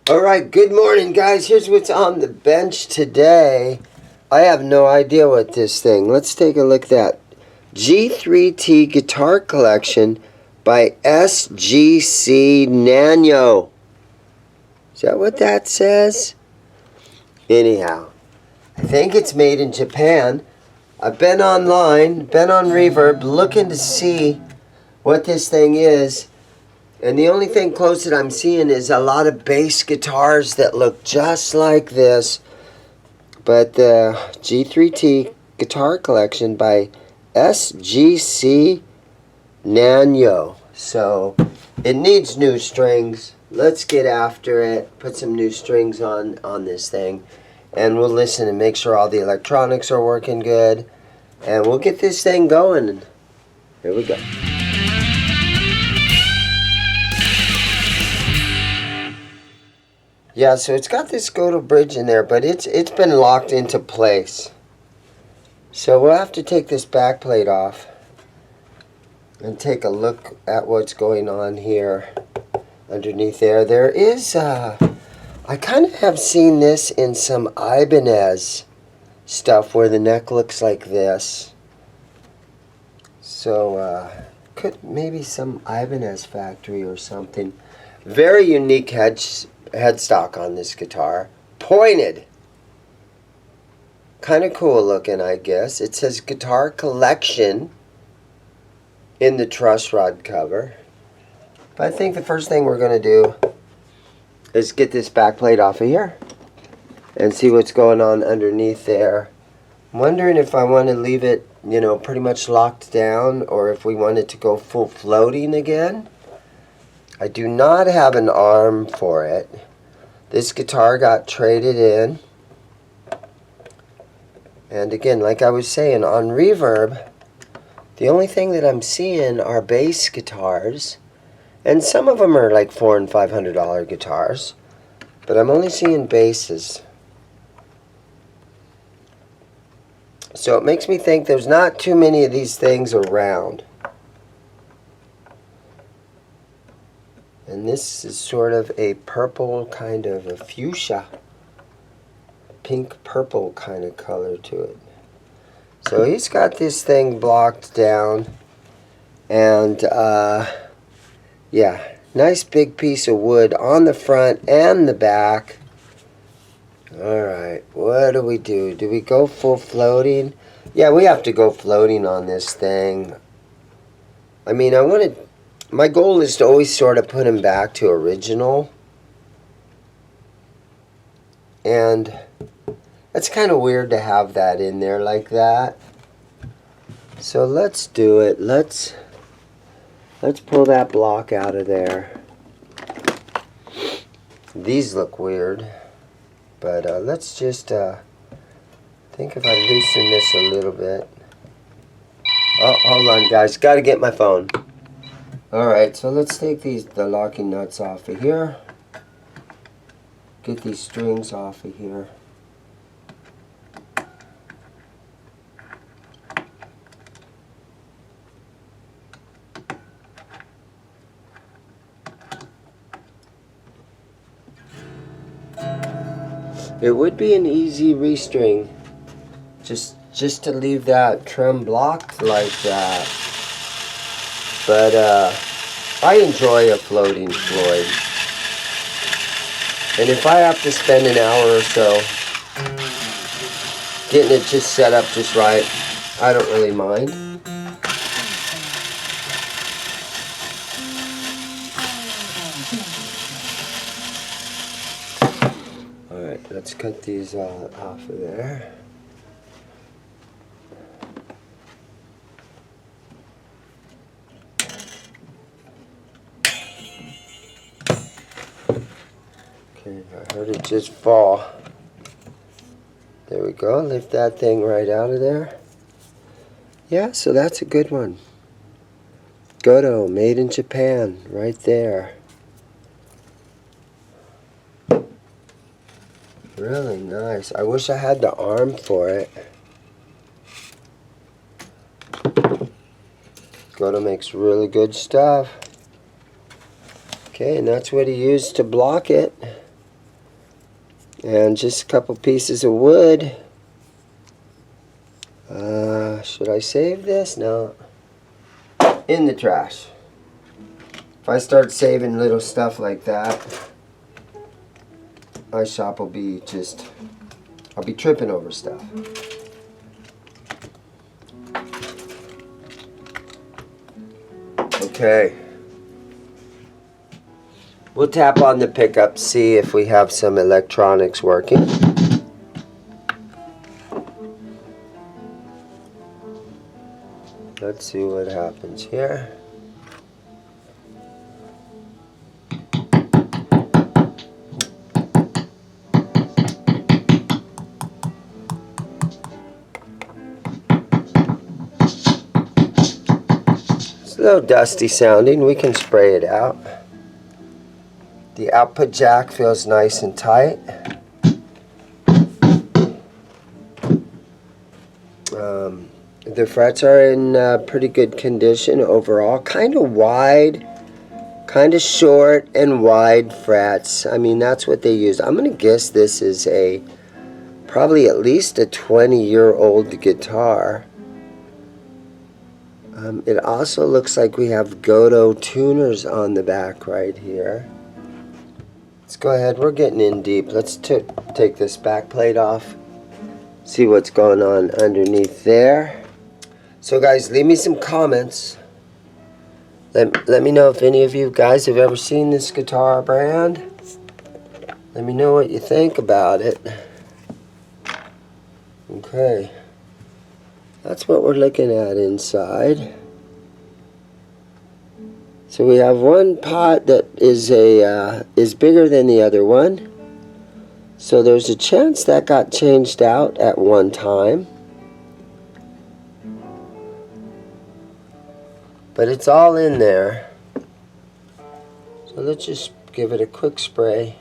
Alright, good morning guys. Here's what's on the bench today. I have no idea what this thing. Let's take a look at that. G3T guitar collection by SGC Nanyo. Is that what that says? Anyhow, I think it's made in Japan. I've been online, been on Reverb, looking to see what this thing is. And the only thing close that I'm seeing is a lot of bass guitars that look just like this. But the G3T guitar collection by SGC Nanyo. So it needs new strings. Let's get after it. Put some new strings on this thing. And we'll listen and make sure all the electronics are working good. And we'll get this thing going. Here we go. Yeah, so it's got this Goto bridge in there, but it's been locked into place. So we'll have to take this back plate off and take a look at what's going on here underneath there. There is, I kind of have seen this in some Ibanez stuff where the neck looks like this. So, could maybe some Ibanez factory or something. Very unique headstock on this guitar. Pointed. Kind of cool looking, I guess. It says guitar collection in the truss rod cover. But I think the first thing we're going to do is get this back plate off of here and see what's going on underneath there. I'm wondering if I want to leave it, you know, pretty much locked down, or if we want it to go full floating again. I do not have an arm for it. This guitar got traded in. And again, like I was saying, on Reverb, the only thing that I'm seeing are bass guitars. And some of them are like $400 and $500 guitars. But I'm only seeing basses. So it makes me think there's not too many of these things around. And this is sort of a purple, kind of a fuchsia, pink purple kind of color to it. So he's got this thing blocked down. And yeah, nice big piece of wood on the front and the back. Alright, what do we do? Do we go full floating? Yeah, we have to go floating on this thing. I mean, my goal is to always sort of put him back to original. And it's kind of weird to have that in there like that. So let's do it. Let's pull that block out of there. These look weird. But let's just think if I loosen this a little bit. Oh, hold on guys. Got to get my phone. Alright, so let's take the locking nuts off of here. Get these strings off of here. It would be an easy restring just to leave that trem blocked like that. But I enjoy a floating Floyd. And if I have to spend an hour or so getting it just set up just right, I don't really mind. Alright, let's cut these off of there. Okay, I heard it just fall. There we go. Lift that thing right out of there. Yeah, so that's a good one. Goto, made in Japan, right there. Really nice. I wish I had the arm for it. Goto makes really good stuff. Okay, and that's what he used to block it. And just a couple pieces of wood. Should I save this? No. In the trash. If I start saving little stuff like that, my shop will be just, I'll be tripping over stuff. Okay. We'll tap on the pickup, see if we have some electronics working. Let's see what happens here. It's a little dusty sounding. We can spray it out. The output jack feels nice and tight. The frets are in pretty good condition overall. Kind of wide, kind of short and wide frets. I mean, that's what they use. I'm going to guess this is probably at least a 20-year-old guitar. It also looks like we have Godot tuners on the back right here. Let's go ahead. We're getting in deep. Let's take this back plate off. See what's going on underneath there. So guys, leave me some comments. Let me know if any of you guys have ever seen this guitar brand. Let me know what you think about it. Okay. That's what we're looking at inside. So we have one pot that is bigger than the other one. So there's a chance that got changed out at one time. But it's all in there. So let's just give it a quick spray.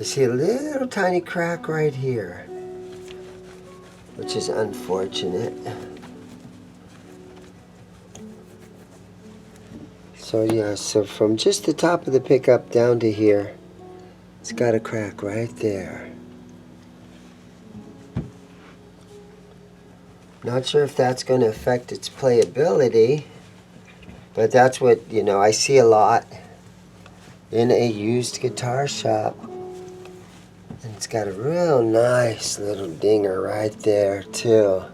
I see a little tiny crack right here, which is unfortunate. So yeah, so from just the top of the pickup down to here, it's got a crack right there. Not sure if that's going to affect its playability, but that's what, you know, I see a lot in a used guitar shop. And it's got a real nice little dinger right there too.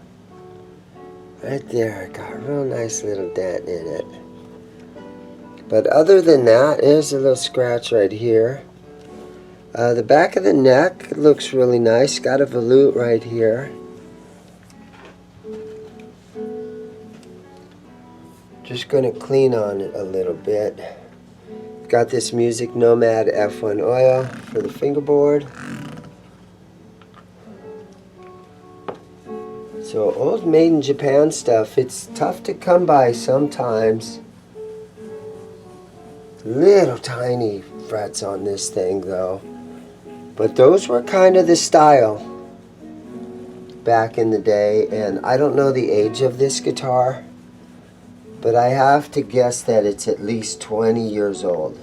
Right there, got a real nice little dent in it. But other than that, there's a little scratch right here. The back of the neck looks really nice. Got a volute right here. Just going to clean on it a little bit. Got this Music Nomad F1 oil for the fingerboard. So old made in Japan stuff, it's tough to come by sometimes. Little tiny frets on this thing though. But those were kind of the style back in the day, and I don't know the age of this guitar, but I have to guess that it's at least 20 years old.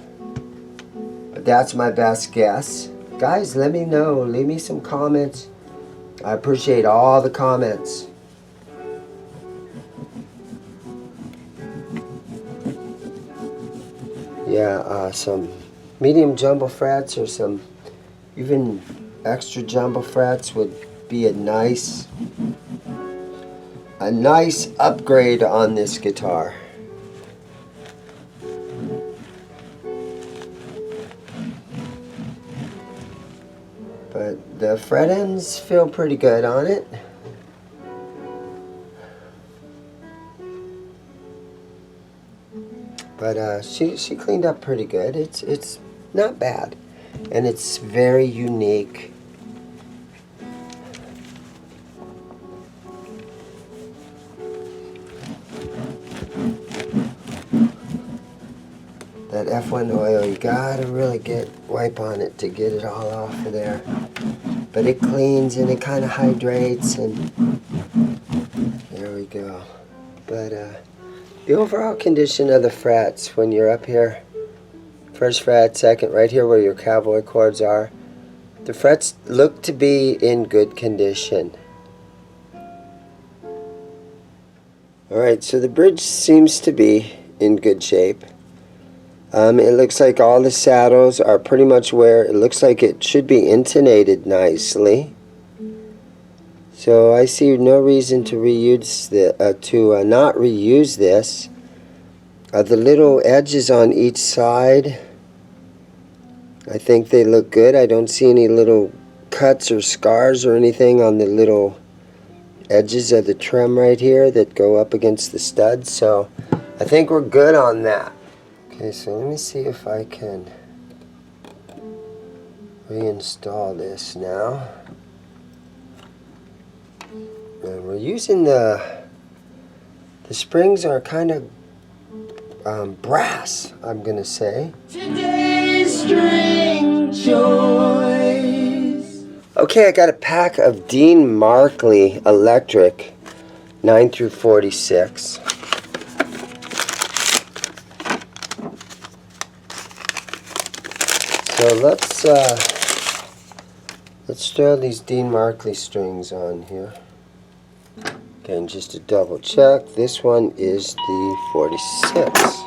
But that's my best guess. Guys, let me know. Leave me some comments. I appreciate all the comments. Yeah, some medium jumbo frets or some even extra jumbo frets would be a nice upgrade on this guitar. But the fret ends feel pretty good on it. But she cleaned up pretty good. It's not bad, and it's very unique. that F1 oil, you gotta really wipe on it to get it all off of there. But it cleans and it kind of hydrates, and there we go. But the overall condition of the frets when you're up here, first fret, second, right here where your cowboy chords are, the frets look to be in good condition. Alright, so the bridge seems to be in good shape. It looks like all the saddles are pretty much where it looks like it should be intonated nicely. So I see no reason to reuse not reuse this. The little edges on each side, I think they look good. I don't see any little cuts or scars or anything on the little edges of the trim right here that go up against the studs. So I think we're good on that. Okay, so let me see if I can reinstall this now. And we're using the springs are kind of brass, I'm gonna say. Today's string choice. Okay, I got a pack of Dean Markley Electric 9 through 46. So let's throw these Dean Markley strings on here. Okay, and just to double check, this one is the 46.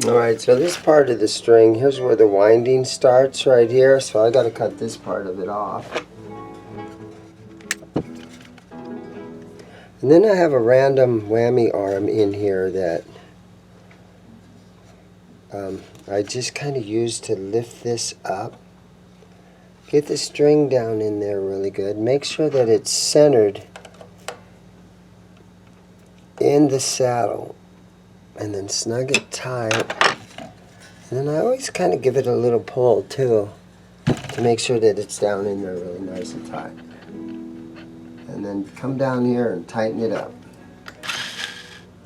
Alright, so this part of the string, here's where the winding starts right here, so I got to cut this part of it off. And then I have a random whammy arm in here that I just kind of use to lift this up. Get the string down in there really good. Make sure that it's centered in the saddle. And then snug it tight. And then I always kind of give it a little pull too, to make sure that it's down in there really nice and tight. And then come down here and tighten it up.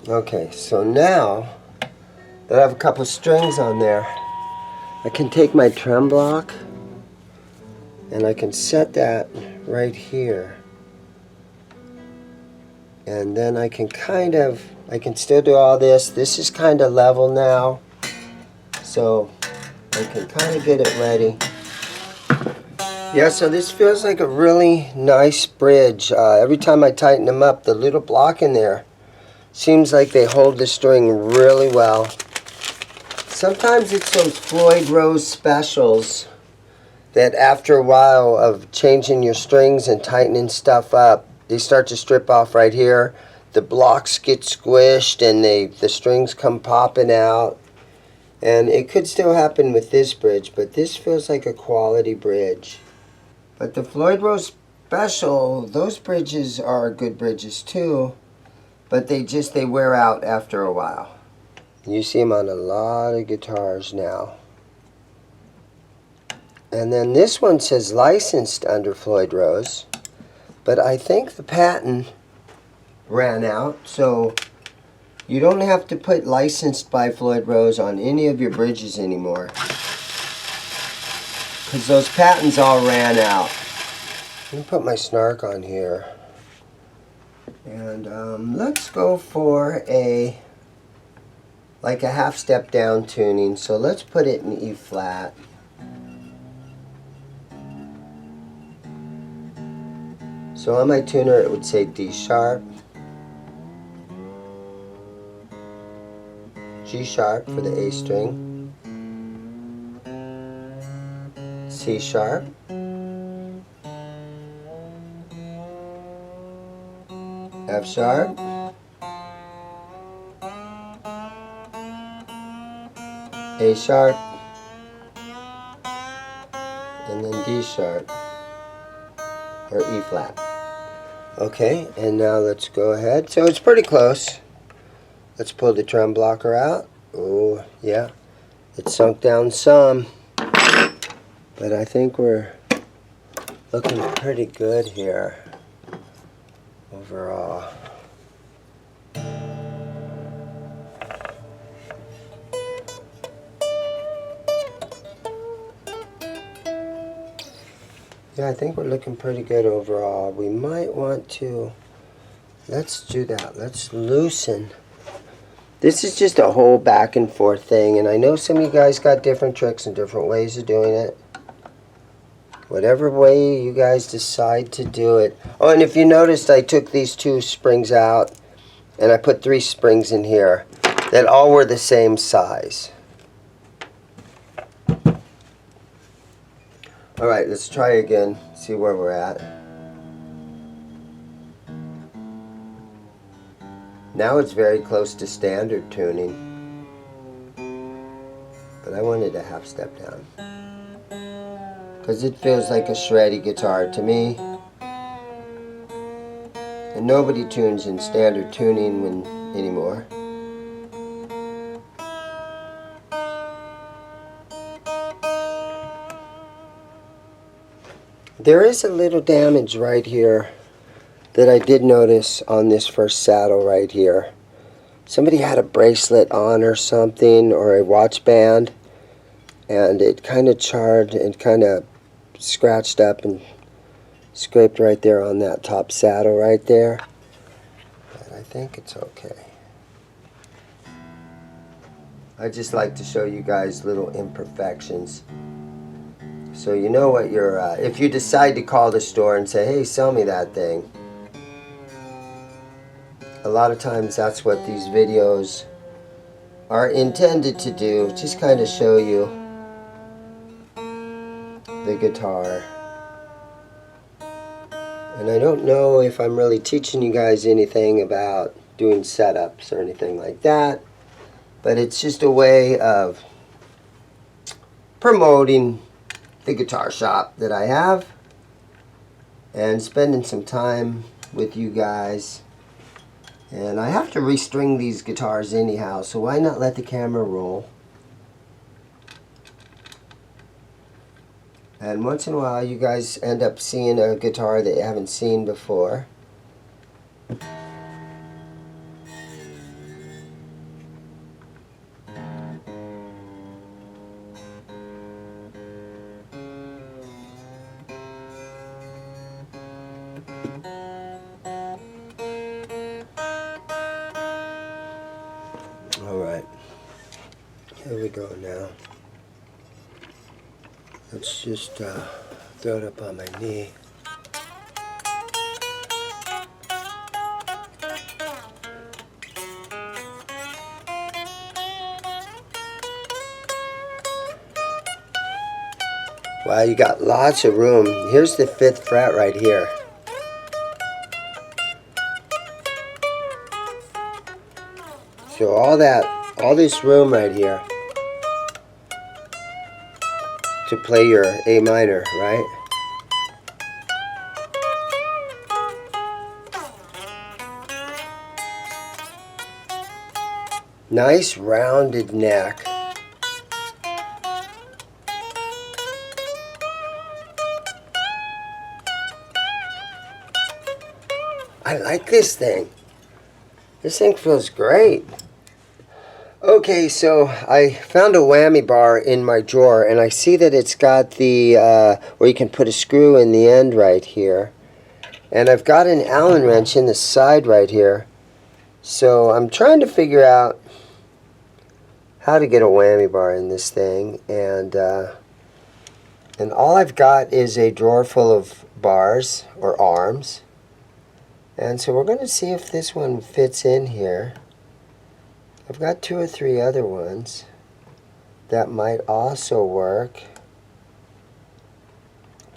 Okay, so now that I have a couple of strings on there, I can take my trem block and I can set that right here. And then I can still do all this. This is kind of level now, so I can kind of get it ready. Yeah, so this feels like a really nice bridge. Every time I tighten them up, the little block in there seems like they hold the string really well. Sometimes it's those Floyd Rose specials that after a while of changing your strings and tightening stuff up, they start to strip off right here. The blocks get squished and the strings come popping out. And it could still happen with this bridge, but this feels like a quality bridge. But the Floyd Rose Special, those bridges are good bridges too, but they wear out after a while. You see them on a lot of guitars now. And then this one says licensed under Floyd Rose, but I think the patent ran out, so you don't have to put licensed by Floyd Rose on any of your bridges anymore, because those patents all ran out. Let me put my snark on here, and let's go for like a half step down tuning. So let's put it in E flat. So on my tuner it would say D sharp, G sharp for the A string, C sharp, F sharp, A sharp, and then D sharp, or E flat. Okay, and now let's go ahead. So it's pretty close. Let's pull the trem blocker out. Oh, yeah. It sunk down some. But I think we're looking pretty good here overall. Yeah, I think we're looking pretty good overall. We might want to, let's do that. Let's loosen. This is just a whole back and forth thing, and I know some of you guys got different tricks and different ways of doing it. Whatever way you guys decide to do it. Oh, and if you noticed, I took these 2 springs out, and I put 3 springs in here that all were the same size. Alright, let's try again, see where we're at. Now it's very close to standard tuning, but I wanted a half step down because it feels like a shreddy guitar to me, and nobody tunes in standard tuning anymore. There is a little damage right here that I did notice on this first saddle right here. Somebody had a bracelet on or something, or a watch band, and it kind of charred and kind of scratched up and scraped right there on that top saddle right there. But I think it's okay. I just like to show you guys little imperfections, so you know what you're, if you decide to call the store and say, hey, sell me that thing, a lot of times that's what these videos are intended to do, just kind of show you the guitar. And I don't know if I'm really teaching you guys anything about doing setups or anything like that, but it's just a way of promoting the guitar shop that I have and spending some time with you guys. And I have to restring these guitars anyhow, so why not let the camera roll? And once in a while you guys end up seeing a guitar that you haven't seen before. Alright, here we go now. Let's just throw it up on my knee. Wow, you got lots of room. Here's the 5th fret right here. So all this room right here to play your A minor, right? Nice rounded neck. I like this thing. This thing feels great. Okay, so I found a whammy bar in my drawer, and I see that it's got the, where you can put a screw in the end right here. And I've got an Allen wrench in the side right here. So I'm trying to figure out how to get a whammy bar in this thing. And all I've got is a drawer full of bars, or arms. And so we're going to see if this one fits in here. I've got 2 or 3 other ones that might also work,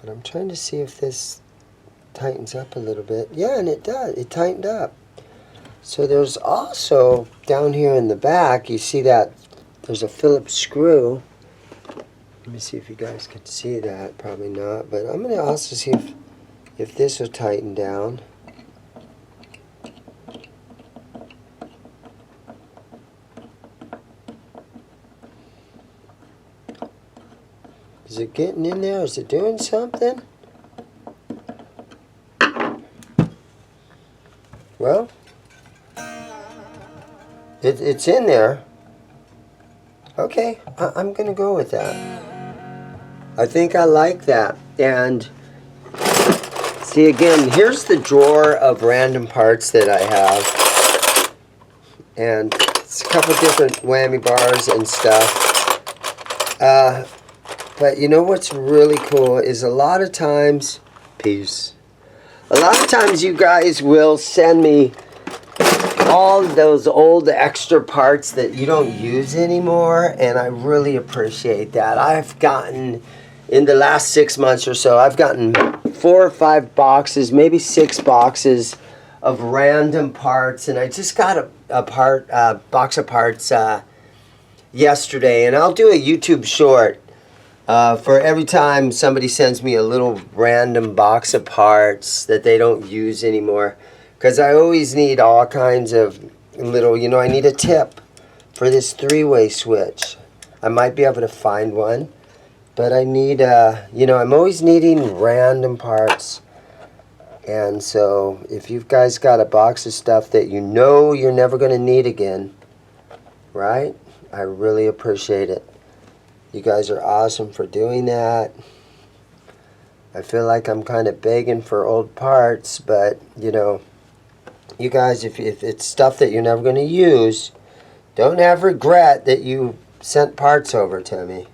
but I'm trying to see if this tightens up a little bit. Yeah, and it does. It tightened up. So there's also, down here in the back, you see that there's a Phillips screw. Let me see if you guys can see that. Probably not, but I'm going to also see if this will tighten down. Is it getting in there? Is it doing something? Well, it's in there. Okay, I'm going to go with that. I think I like that. And see, again, here's the drawer of random parts that I have. And it's a couple different whammy bars and stuff. But you know what's really cool is a lot of times, peace. A lot of times you guys will send me all those old extra parts that you don't use anymore, and I really appreciate that. I've gotten, in the last 6 months or so, I've gotten 4 or 5 boxes, maybe 6 boxes of random parts, and I just got a box of parts yesterday, and I'll do a YouTube short for every time somebody sends me a little random box of parts that they don't use anymore. Because I always need all kinds of little, I need a tip for this 3-way switch. I might be able to find one, but I need, I'm always needing random parts. And so if you guys got a box of stuff that you know you're never going to need again, right? I really appreciate it. You guys are awesome for doing that. I feel like I'm kind of begging for old parts, but, you guys, if it's stuff that you're never going to use, don't have regret that you sent parts over to me.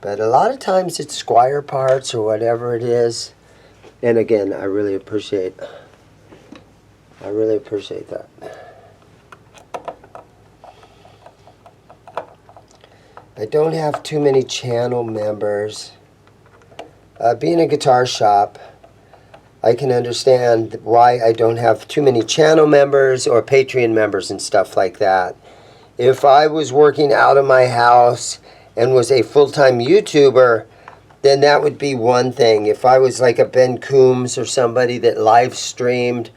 But a lot of times it's Squire parts or whatever it is. And again, I really appreciate that. I don't have too many channel members. Being a guitar shop, I can understand why I don't have too many channel members or Patreon members and stuff like that. If I was working out of my house and was a full-time YouTuber, then that would be one thing. If I was like a Ben Coombs or somebody that live streamed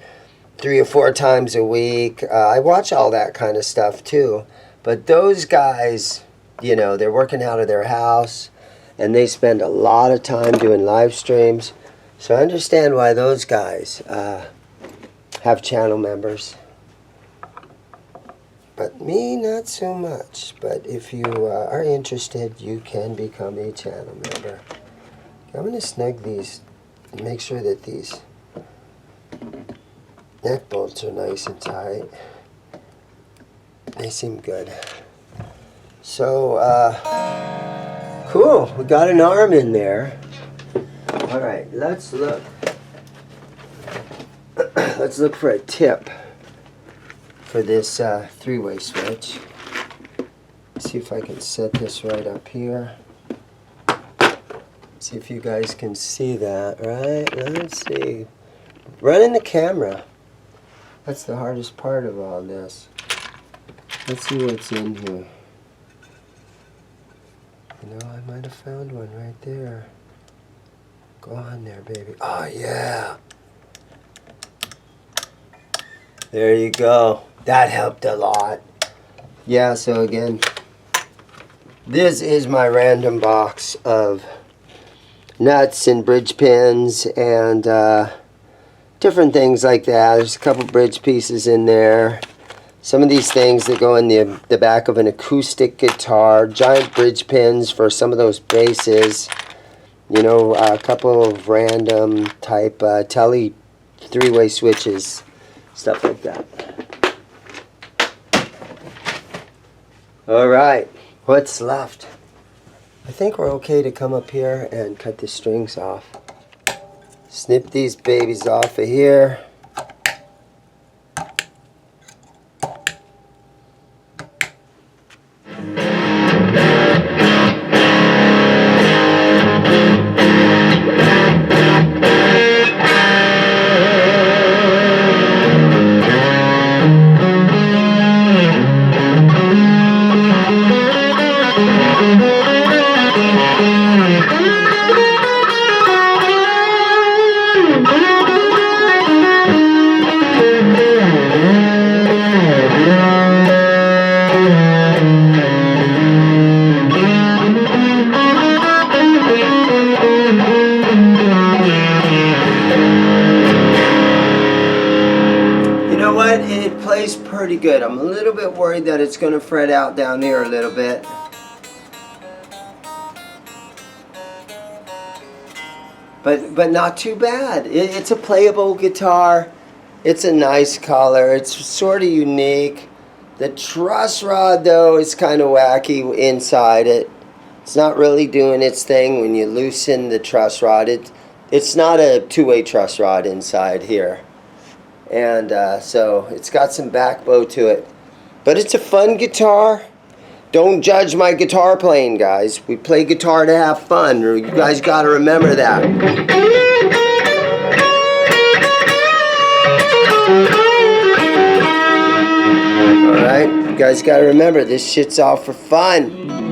3 or 4 times a week, I watch all that kind of stuff too. But those guys, they're working out of their house and they spend a lot of time doing live streams. So I understand why those guys have channel members. But me, not so much. But if you are interested, you can become a channel member. I'm going to snug these and make sure that these neck bolts are nice and tight. They seem good. So, cool. We got an arm in there. All right, let's look. Let's look for a tip for this 3-way switch. See if I can set this right up here. See if you guys can see that, right? Let's see. Running the camera. That's the hardest part of all this. Let's see what's in here. I might have found one right there. Go on there, baby. Oh, yeah. There you go. That helped a lot. Yeah, so again, this is my random box of nuts and bridge pins and different things like that. There's a couple bridge pieces in there. Some of these things that go in the back of an acoustic guitar. Giant bridge pins for some of those basses. A couple of random type tele 3-way switches. Stuff like that. Alright, what's left? I think we're okay to come up here and cut the strings off. Snip these babies off of here. plays pretty good. I'm a little bit worried that it's going to fret out down here a little bit. But not too bad. It's a playable guitar. It's a nice color. It's sort of unique. The truss rod, though, is kind of wacky inside it. It's not really doing its thing when you loosen the truss rod. It's not a two-way truss rod inside here. And so it's got some back bow to it. But it's a fun guitar. Don't judge my guitar playing, guys. We play guitar to have fun. You guys got to remember that. Alright, you guys got to remember, this shit's all for fun.